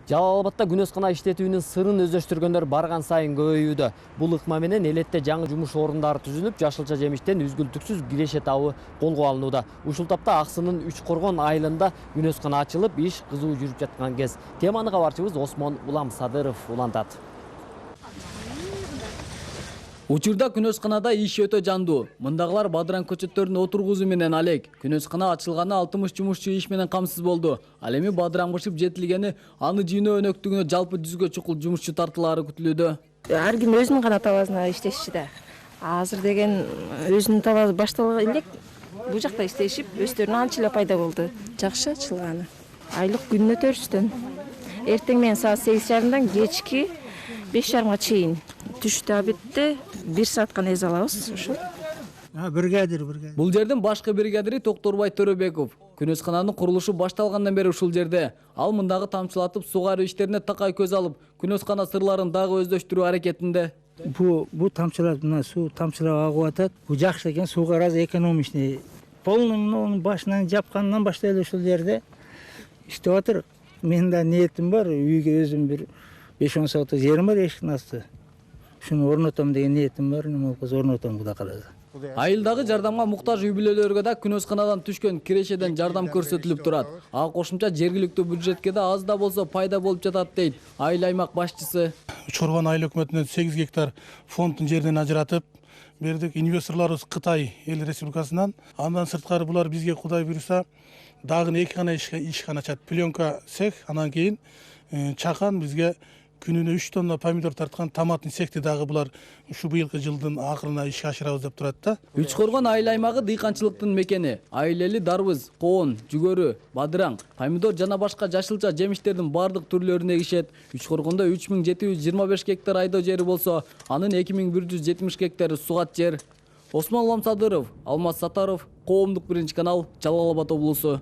Жалал Абадта күнөскана иштетүүнүн сырын өздөштүргөндөр барган сайын көбөйүүдө. Бул ыкма менен элетте жаңы жумуш орундары түзүлүп, жашылча жемиштен үзгүлтүксүз киреше табы колго алынууда. Ушул тапта Аксынын Үчкоргон айылында күнөскана ачылып, иш кызуу жүрүп жаткан кез. Теманы кабарчыбыз Осмон Уламсадыров улантат. Учурда күнөсканада иш өтө жандуу. Мындагылар бадыран көчөттөрүн отургузуу менен алек. Күнөскана ачылганы 60 жумушчу иш менен камсыз болду. Ал эми бадыран бышып жетилгени, аны жыйноо өнөктүгүнө жалпы 100гө чукул жумушчу тартылаары күтүлүүдө. Ар ким өзүнүн гана табасына иштешчи да. Азыр деген өзүнүн табасы башталган элек бул жакта иштешип, өздөрүнүн анча эле пайда болду. Жакшы ачылганы. Айлык күнүнө 400төн. Эртең менен саат 8:30-дан кечки 5:30-га чейин. Түштө обедте 1 саатка нез алабыз, ошол. Бригадир. Бул жердин башкы бригадири Токторбай Төрөбеков. Күнөскананын курулушу башталгандан бери ушул жерде. Ал мындагы тамчылатып сугаруу иштерине такай көз алып, күнөскана сырларын дагы өздөштүрүү аракетинде. Бу тамчылап мына суу тамчылап агып атат. Бу жакшы экен, сууга аз экономичный. Полный башынан жапкандан баштай эле ушул жерде иштеп атыр. Менин да ниетим бар, үйгө өзүм бир 5-10 соток жерим бар, эшиктин асты. Шуну орнотом деген ниетим бар, эми болбосо орнотом Кудай кааласа. Айылдагы жардамга муктаж үй бүлөлөргө да күнөсканадан түшкөн кирешеден жардам көрсөтүлүп турат. Ага кошумча жергиликтүү бюджетке да аз да болсо пайда болуп жатат дейт айыл аймак башчысы. Үчкоргон айыл өкмөтүнөн 8 гектар фонддун жеринен ажыратып бердик. Инвесторлорубуз Кытай эл республикасынан. Андан сырткары булар бизге Кудай буйруса дагы 2 гана ишкана ачат. Пленка цех, анан кийин чакан бизге күнүнө 3 тонна помидор тарткан томатный цехти дагы булар ушу быйылкы жылдын акырына ишке ашырабыз деп турат да. Үчкоргон айыл аймагы дыйканчылыктын мекени. Айыл эли дарбыз, коон, жүгөрү, бадыраң, помидор жана башка жашылча жемиштердин бардык түрлөрүн эгишет. Үчкоргондо 3725 гектар айдоо жери болсо, анын 2170 гектары сугат жер. Осмон Уламсадыров, Алмаз Сатаров, Коомдук биринчи канал, Жалал Абад облусу.